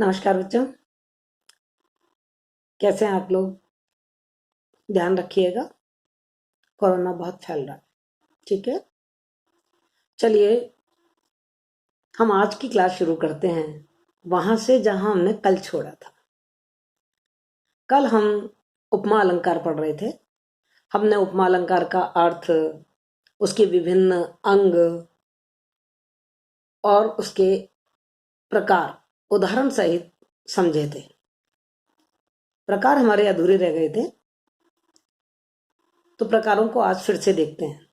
नमस्कार बच्चों, कैसे हैं आप लोग। ध्यान रखिएगा, कोरोना बहुत फैल रहा है। ठीक है, चलिए हम आज की क्लास शुरू करते हैं वहां से जहां हमने कल छोड़ा था। कल हम उपमा अलंकार पढ़ रहे थे। हमने उपमा अलंकार का अर्थ, उसके विभिन्न अंग और उसके प्रकार उदाहरण सहित समझे थे। प्रकार हमारे अधूरे रह गए थे, तो प्रकारों को आज फिर से देखते हैं।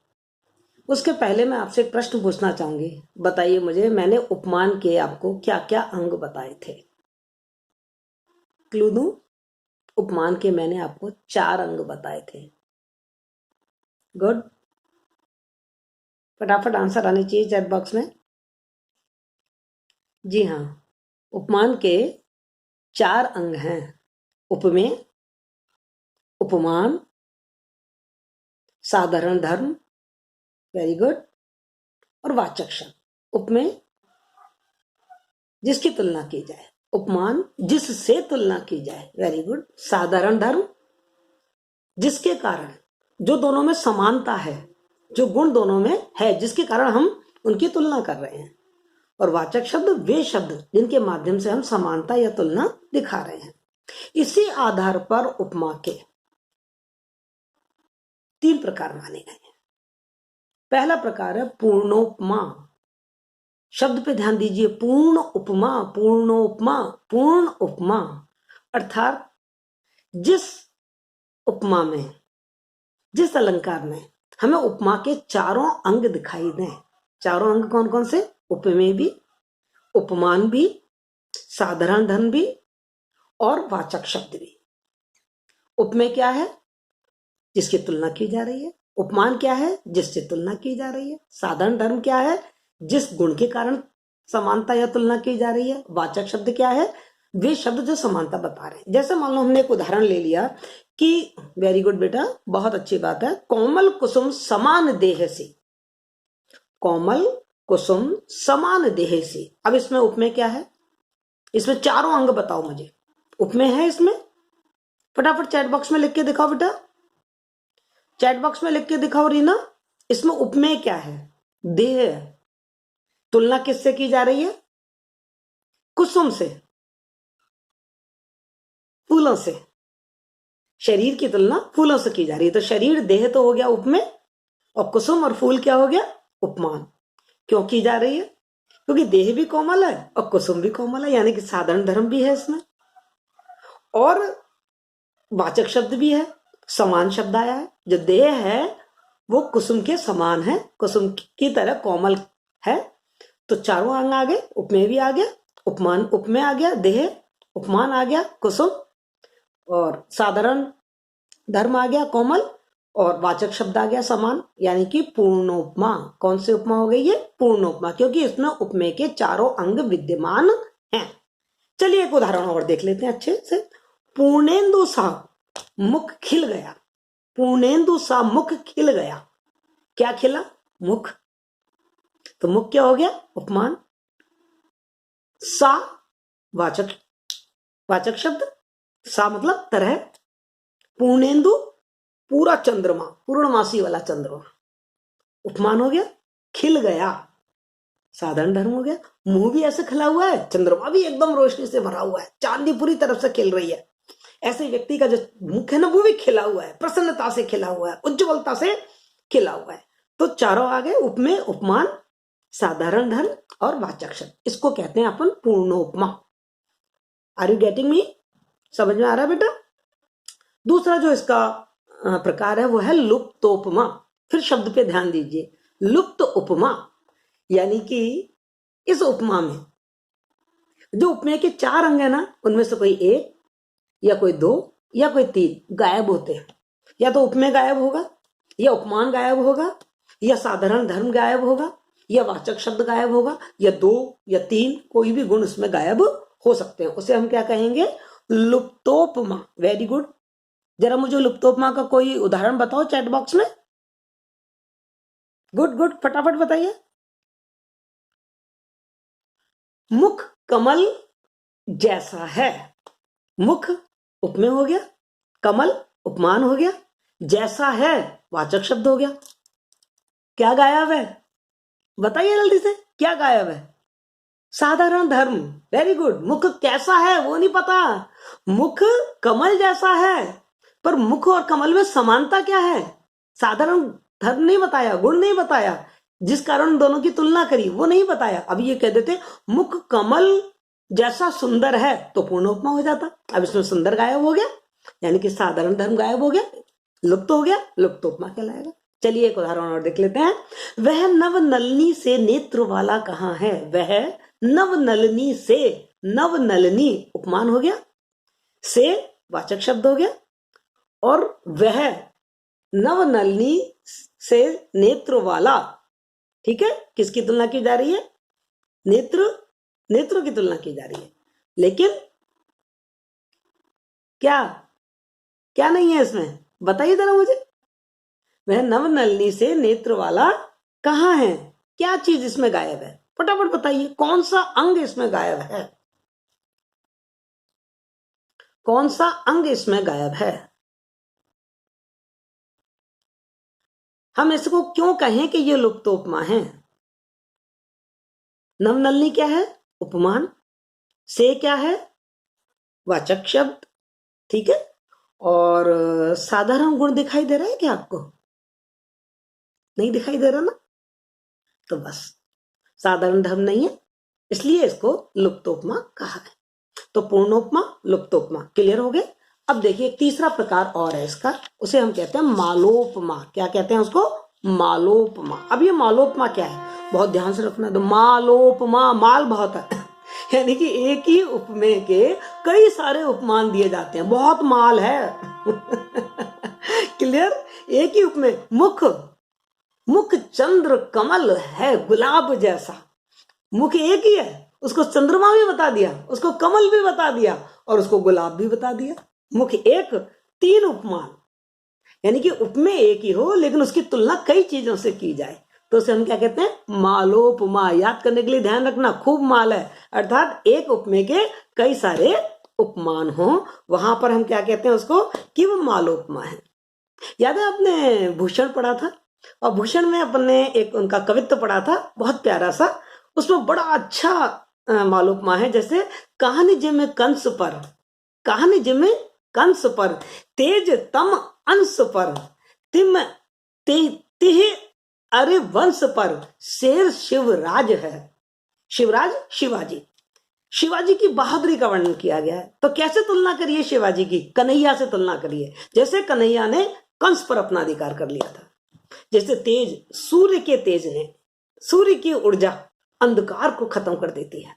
उसके पहले मैं आपसे एक प्रश्न पूछना चाहूंगी। बताइए मुझे, मैंने उपमान के आपको क्या क्या अंग बताए थे। क्लू दूं? उपमान के मैंने आपको 4 अंग बताए थे। गुड, फटाफट आंसर आने चाहिए चैट बॉक्स में। जी हाँ, उपमान के 4 अंग हैं। उपमेय, उपमान, साधारण धर्म, वेरी गुड, और वाचक शब्द। उपमेय जिसकी तुलना की जाए, उपमान जिससे तुलना की जाए, वेरी गुड। साधारण धर्म जिसके कारण, जो दोनों में समानता है, जो गुण दोनों में है, जिसके कारण हम उनकी तुलना कर रहे हैं। और वाचक शब्द वे शब्द जिनके माध्यम से हम समानता या तुलना दिखा रहे हैं। इसी आधार पर उपमा के 3 प्रकार माने गए हैं। पहला प्रकार है पूर्णोपमा। शब्द पे ध्यान दीजिए, पूर्ण उपमा, पूर्णोपमा, पूर्ण उपमा। अर्थात जिस उपमा में, जिस अलंकार में हमें उपमा के 4 अंग दिखाई दें। 4 अंग कौन कौन से? उपमेय भी, उपमान भी, साधारण धर्म भी और वाचक शब्द भी। उपमेय क्या है? जिसकी तुलना की जा रही है। उपमान क्या है? जिससे तुलना की जा रही है। साधारण धर्म क्या है? जिस गुण के कारण समानता या तुलना की जा रही है। वाचक शब्द क्या है? वे शब्द जो समानता बता रहे हैं। जैसे मान लो हमने एक उदाहरण ले लिया कि, वेरी गुड बेटा, बहुत अच्छी बात है, कोमल कुसुम समान देह से। कोमल कुसुम समान देह से। अब इसमें उपमेय क्या है? इसमें 4 अंग बताओ मुझे। उपमेय है इसमें? फटाफट चैट बॉक्स में लिख के दिखाओ बेटा, चैट बॉक्स में लिख के दिखाओ रीना। इसमें उपमेय क्या है? देह। तुलना किससे की जा रही है? कुसुम से, फूलों से। शरीर की तुलना फूलों से की जा रही है, तो शरीर देह तो हो गया उपमेय, और कुसुम और फूल क्या हो गया? उपमान। क्यों की जा रही है? क्योंकि देह भी कोमल है और कुसुम भी कोमल है, यानी कि साधारण धर्म भी है इसमें, और वाचक शब्द भी है। समान शब्द आया है। जो देह है वो कुसुम के समान है, कुसुम की तरह कोमल है। तो 4 अंग आ गए। उपमेय भी आ गया, उपमान, उपमेय आ गया, देह, उपमान आ गया, कुसुम, और साधारण धर्म आ गया, कोमल, और वाचक शब्द आ गया, समान, यानी कि पूर्णोपमा। कौन सी उपमा हो गई ये? पूर्णोपमा, क्योंकि इसमें उपमेय के 4 अंग विद्यमान हैं। चलिए एक उदाहरण और देख लेते हैं अच्छे से। पूर्णेंदु सा मुख खिल गया। पूर्णेंदु सा मुख खिल गया। क्या खिला? मुख। तो मुख क्या हो गया? उपमान। सा वाचक, वाचक शब्द। सा मतलब तरह। पूर्णेंदु पूरा चंद्रमा, पूर्णमासी वाला चंद्रमा, उपमान हो गया। खिल गया साधारण धर्म हो गया। मुंह भी ऐसे खिला हुआ है, चंद्रमा भी एकदम रोशनी से भरा हुआ है, चांदी पूरी तरफ से खिल रही है। ऐसे व्यक्ति का जो मुख है ना, वो भी खिला हुआ है, प्रसन्नता से खिला हुआ है, उज्ज्वलता से खिला हुआ है। तो 4 आ गए, उपमेय, उपमान, साधारण धर्म और वाचक शब्द। इसको कहते हैं अपन पूर्णोपमा। Are you getting me? समझ में आ रहा है बेटा? दूसरा जो इसका प्रकार है वो है लुप्तोपमा। फिर शब्द पे ध्यान दीजिए, लुप्त उपमा, यानी कि इस उपमा में जो उपमेय के 4 अंग है ना, उनमें से कोई एक या कोई 2 या कोई 3 गायब होते हैं। या तो उपमेय गायब होगा, या उपमान गायब होगा, या साधारण धर्म गायब होगा, या वाचक शब्द गायब होगा, या 2 या 3 कोई भी गुण उसमें गायब हो सकते हैं। उसे हम क्या कहेंगे? लुप्तोपमा। Very good. जरा मुझे लुप्तोपमा का कोई उदाहरण बताओ चैट बॉक्स में। गुड गुड, फटाफट बताइए। मुख कमल जैसा है, मुख उपमेय हो गया, कमल उपमान हो गया, जैसा है वाचक शब्द हो गया। क्या गायब है बताइए जल्दी से, क्या गायब है? साधारण धर्म। Very good. मुख कैसा है वो नहीं पता, मुख कमल जैसा है, पर मुख और कमल में समानता क्या है? साधारण धर्म नहीं बताया, गुण नहीं बताया, जिस कारण दोनों की तुलना करी वो नहीं बताया। अब ये कह देते मुख कमल जैसा सुंदर है तो पूर्ण उपमा हो जाता। अब इसमें सुंदर गायब हो गया, यानी कि साधारण धर्म गायब हो गया, लुप्त हो गया, लुप्त उपमा कहलाएगा। चलिए एक उदाहरण और देख लेते हैं। वह नव नलनी से नेत्र वाला कहाँ है? वह नव नलनी से, नव नलनी उपमान हो गया, से वाचक शब्द हो गया, और वह नव नलनी से नेत्र वाला, ठीक है, किसकी तुलना की जा रही है? नेत्रों की तुलना की जा रही है। लेकिन क्या क्या नहीं है इसमें, बताइए जरा मुझे। वह नव नलनी से नेत्र वाला कहाँ है? क्या चीज इसमें गायब है? फटाफट बताइए, कौन सा अंग इसमें गायब है? कौन सा अंग इसमें गायब है? हम इसको क्यों कहें कि ये लुप्त उपमा है? नवनलिनी क्या है? उपमान। से क्या है? वाचक शब्द, ठीक है। और साधारण गुण दिखाई दे रहा है क्या आपको? नहीं दिखाई दे रहा ना? तो बस साधारण धर्म नहीं है, इसलिए इसको लुप्तोपमा कहा है। तो पूर्णोपमा, लुप्तोपमा क्लियर हो गए। अब देखिए एक तीसरा प्रकार और है इसका, उसे हम कहते हैं मालोपमा। क्या कहते हैं उसको? मालोपमा। अब ये मालोपमा क्या है, बहुत ध्यान से रखना। तो मालोपमा, माल बहुत है यानी कि एक ही उपमेय के कई सारे उपमान दिए जाते हैं, बहुत माल है क्लियर। एक ही उपमेय, मुख, मुख चंद्र कमल है गुलाब जैसा। मुख एक ही है, उसको चंद्रमा भी बता दिया, उसको कमल भी बता दिया, और उसको गुलाब भी बता दिया। मुख एक, तीन उपमान, यानी कि उपमेय एक ही हो लेकिन उसकी तुलना कई चीजों से की जाए, तो उसे हम क्या कहते हैं? मालोपमा। याद करने के लिए ध्यान रखना, खूब माल है, अर्थात एक उपमेय के कई सारे उपमान हो, वहां पर हम क्या कहते हैं उसको? कि वो मालोपमा है। याद है आपने भूषण पढ़ा था, और भूषण में अपने एक उनका कवित्व पढ़ा था, बहुत प्यारा सा, उसमें बड़ा अच्छा मालूमा है। जैसे कहानी जिम कंस पर, कहानी जिम कंस पर, तेज तम अंश पर, तिम तिह अरे वंश पर, शेर शिवराज है। शिवराज शिवाजी, शिवाजी की बहादुरी का वर्णन किया गया है। तो कैसे तुलना करिए शिवाजी की? कन्हैया से तुलना करिए। जैसे कन्हैया ने कंस पर अपना अधिकार कर लिया था, जैसे तेज, सूर्य के तेज ने, सूर्य की ऊर्जा अंधकार को खत्म कर देती है,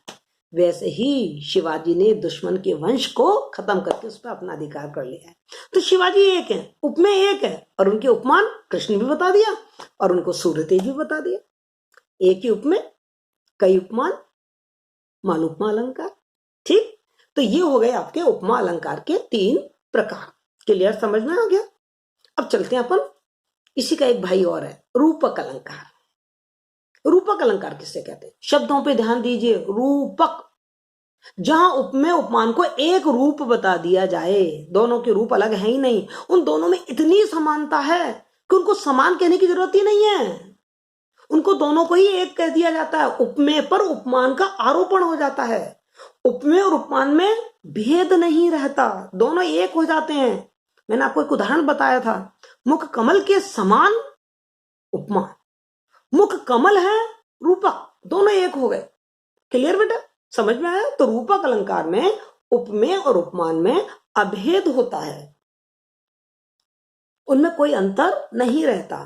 वैसे ही शिवाजी ने दुश्मन के वंश को खत्म करके उस पर अपना अधिकार कर लिया है। तो शिवाजी एक है, उपमेय एक है, और उनके उपमान कृष्ण भी बता दिया और उनको सूर्य तेज भी बता दिया। एक ही उपमेय, कई उपमान, मालूपमा अलंकार। ठीक, तो ये हो गए आपके उपमा अलंकार के तीन प्रकार। क्लियर, समझ में आ गया? अब चलते हैं अपन, इसी का एक भाई और है, रूपक अलंकार। रूपक अलंकार किससे कहते हैं? शब्दों पे ध्यान दीजिए। रूपक, जहां उपमेय उपमान को एक रूप बता दिया जाए, दोनों के रूप अलग है ही नहीं, उन दोनों में इतनी समानता है कि उनको समान कहने की जरूरत ही नहीं है, उनको दोनों को ही एक कह दिया जाता है। उपमेय पर उपमान का आरोपण हो जाता है, उपमेय और उपमान में भेद नहीं रहता, दोनों एक हो जाते हैं। मैंने आपको एक उदाहरण बताया था, मुख कमल के समान उपमा, मुख कमल है, रूपक, दोनों एक हो गए। क्लियर बेटा, समझ में आया? तो रूपक अलंकार में उपमेय और उपमान में अभेद होता है, उनमें कोई अंतर नहीं रहता,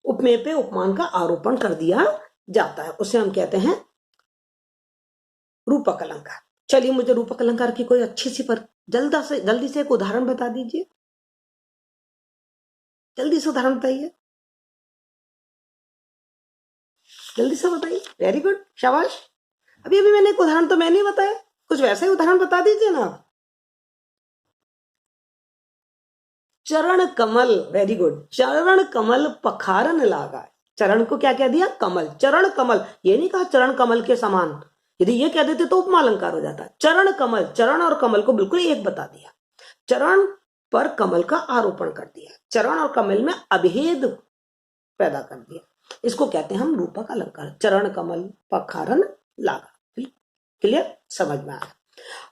उपमेय पे उपमान का आरोपण कर दिया जाता है, उसे हम कहते हैं रूपक अलंकार। चलिए मुझे रूपक अलंकार की कोई अच्छी सी पर जल्दी से एक उदाहरण बता दीजिए, जल्दी से उदाहरण बताइए, जल्दी से बताइए। वेरी गुड, शाबाश। अभी अभी मैंने एक उदाहरण तो मैंने बताया, कुछ वैसे ही उदाहरण बता दीजिए ना आप। चरण कमल, वेरी गुड। चरण कमल पखारन लागा, चरण को क्या कह दिया? कमल। चरण कमल, ये नहीं कहा चरण कमल के समान, यदि ये कह देते तो उपमा अलंकार हो जाता। चरण कमल, चरण और कमल को बिल्कुल एक बता दिया, चरण पर कमल का आरोपण कर दिया, चरण और कमल में अभेद पैदा कर दिया। इसको कहते हैं हम रूपक अलंकार। चरण कमल पखारन लागा। क्लियर, समझ में आया।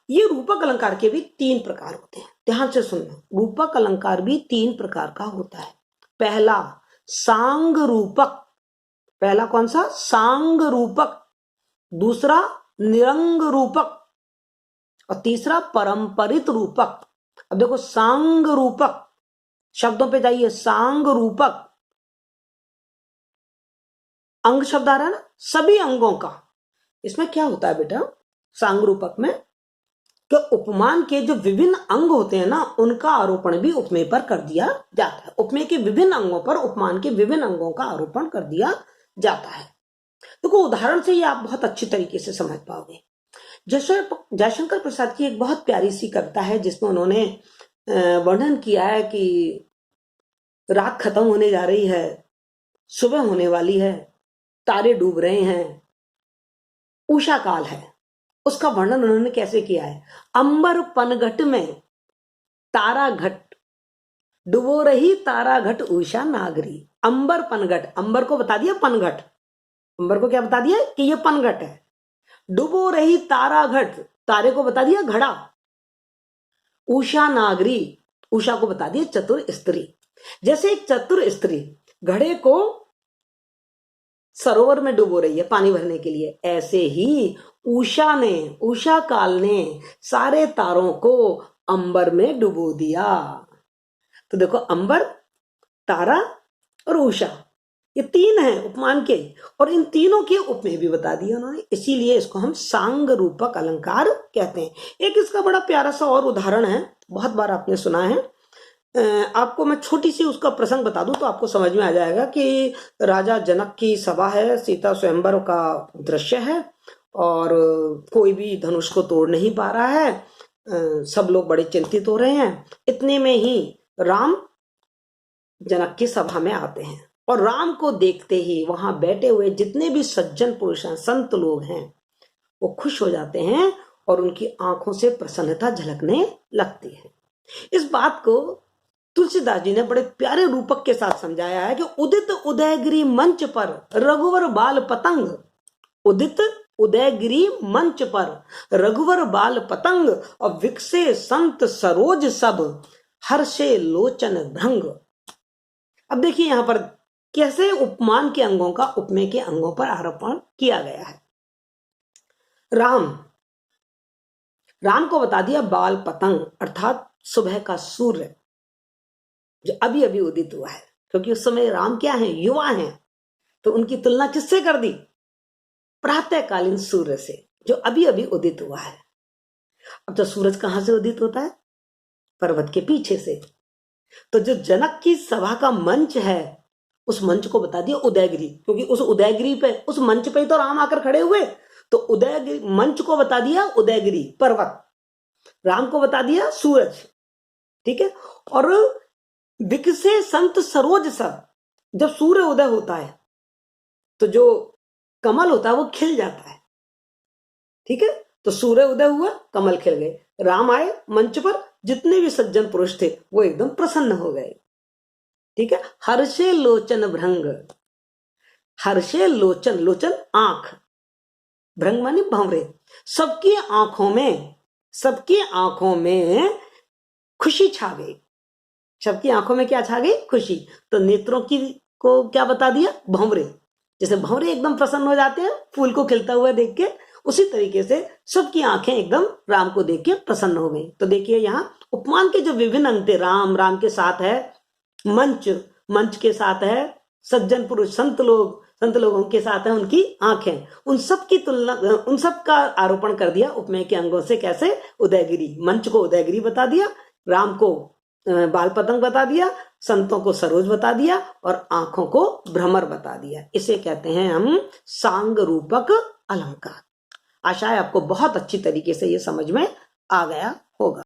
ये रूपक अलंकार के भी 3 प्रकार होते हैं, ध्यान से सुनना। रूपक अलंकार भी 3 प्रकार का होता है। पहला सांग रूपक, पहला कौन सा? सांग रूपक। दूसरा निरंग रूपक और तीसरा परंपरित रूपक। अब देखो सांग रूपक, शब्दों पे जाइए। सांग रूपक, अंग शब्द आ रहा है ना, सभी अंगों का। इसमें क्या होता है बेटा सांग रूपक में, कि उपमान के जो विभिन्न अंग होते हैं ना, उनका आरोपण भी उपमेय पर कर दिया जाता है। उपमेय के विभिन्न अंगों पर उपमान के विभिन्न अंगों का आरोपण कर दिया जाता है। देखो उदाहरण से ये आप बहुत अच्छी तरीके से समझ पाओगे। जयशंकर प्रसाद की एक बहुत प्यारी सी कविता है जिसमें उन्होंने वर्णन किया है कि रात खत्म होने जा रही है, सुबह होने वाली है, तारे डूब रहे हैं, उषा काल है। उसका वर्णन उन्होंने कैसे किया है? अंबर पनघट में तारा घट, डुबो रही तारा घट उषा नागरी। अंबर पनघट, अंबर को बता दिया पनघट, अंबर को क्या बता दिया कि ये पनघट है। डुबो रही तारा घट, तारे को बता दिया घड़ा। उषा नागरी, उषा को बता दिया चतुर स्त्री। जैसे एक चतुर स्त्री घड़े को सरोवर में डुबो रही है पानी भरने के लिए, ऐसे ही उषा ने, उषा काल ने सारे तारों को अंबर में डुबो दिया। तो देखो अंबर, तारा और उषा, ये 3 हैं उपमान के, और इन तीनों के उपमेय भी बता दिया उन्होंने। इसीलिए इसको हम सांग रूपक अलंकार कहते हैं। एक इसका बड़ा प्यारा सा और उदाहरण है, बहुत बार आपने सुना है। आपको मैं छोटी सी उसका प्रसंग बता दूं तो आपको समझ में आ जाएगा कि राजा जनक की सभा है, सीता स्वयंवर का दृश्य है, और कोई भी धनुष को तोड़ नहीं पा रहा है। सब लोग बड़े चिंतित हो रहे हैं। इतने में ही राम जनक की सभा में आते हैं, और राम को देखते ही वहां बैठे हुए जितने भी सज्जन पुरुष हैं, संत लोग हैं, वो खुश हो जाते हैं और उनकी आंखों से प्रसन्नता झलकने लगती है। इस बात को तुलसीदास जी ने बड़े प्यारे रूपक के साथ समझाया है कि उदित उदयगिरी मंच पर रघुवर बाल पतंग, उदित उदयगिरी मंच पर रघुवर बाल पतंग, और विकसे संत सरोज सब हर्षे लोचन भृंग। अब देखिए यहां पर कैसे उपमान के अंगों का उपमेय के अंगों पर आरोपण किया गया है। राम को बता दिया बाल पतंग, अर्थात सुबह का सूर्य जो अभी अभी उदित हुआ है, क्योंकि उस समय राम क्या है, युवा हैं, तो उनकी तुलना किससे कर दी? प्रातःकालीन सूर्य से जो अभी अभी उदित हुआ है। अब तो सूरज कहां से उदित होता है? पर्वत के पीछे से। तो जो जनक की सभा का मंच है, उस मंच को बता दिया उदयगिरी, क्योंकि उस उदयगिरी पे, उस मंच पे तो राम आकर खड़े हुए, तो उदयगिरी मंच को बता दिया उदयगिरी पर्वत, राम को बता दिया सूरज। ठीक है। और विकसे संत सरोज सब, जब सूर्य उदय होता है तो जो कमल होता है वो खिल जाता है। ठीक है। तो सूर्य उदय हुआ, कमल खिल गए, राम आए मंच पर, जितने भी सज्जन पुरुष थे वो एकदम प्रसन्न हो गए। ठीक है। हर्षे लोचन भृंग, हर्षे लोचन, लोचन आंख, भृंग मानी भंवरे। सबकी आंखों में खुशी छा गई। सबकी आंखों में क्या छा गई? खुशी। तो नेत्रों की को क्या बता दिया? भंवरे। जैसे भंवरे एकदम प्रसन्न हो जाते हैं फूल को खिलता हुआ देख के, उसी तरीके से सबकी आंखें एकदम राम को देख के प्रसन्न हो गई। तो देखिए यहाँ उपमान के जो विभिन्न अंग थे, राम के साथ है मंच के साथ है सज्जन पुरुष, संत लोगों के साथ है उनकी आंखें, उन सब की तुलना, उन सब का आरोपण कर दिया उपमेय के अंगों से। कैसे? उदयगिरी, मंच को उदयगिरी बता दिया, राम को बाल पतंग बता दिया, संतों को सरोज बता दिया, और आंखों को भ्रमर बता दिया। इसे कहते हैं हम सांग रूपक अलंकार। आशा है आपको बहुत अच्छी तरीके से ये समझ में आ गया होगा।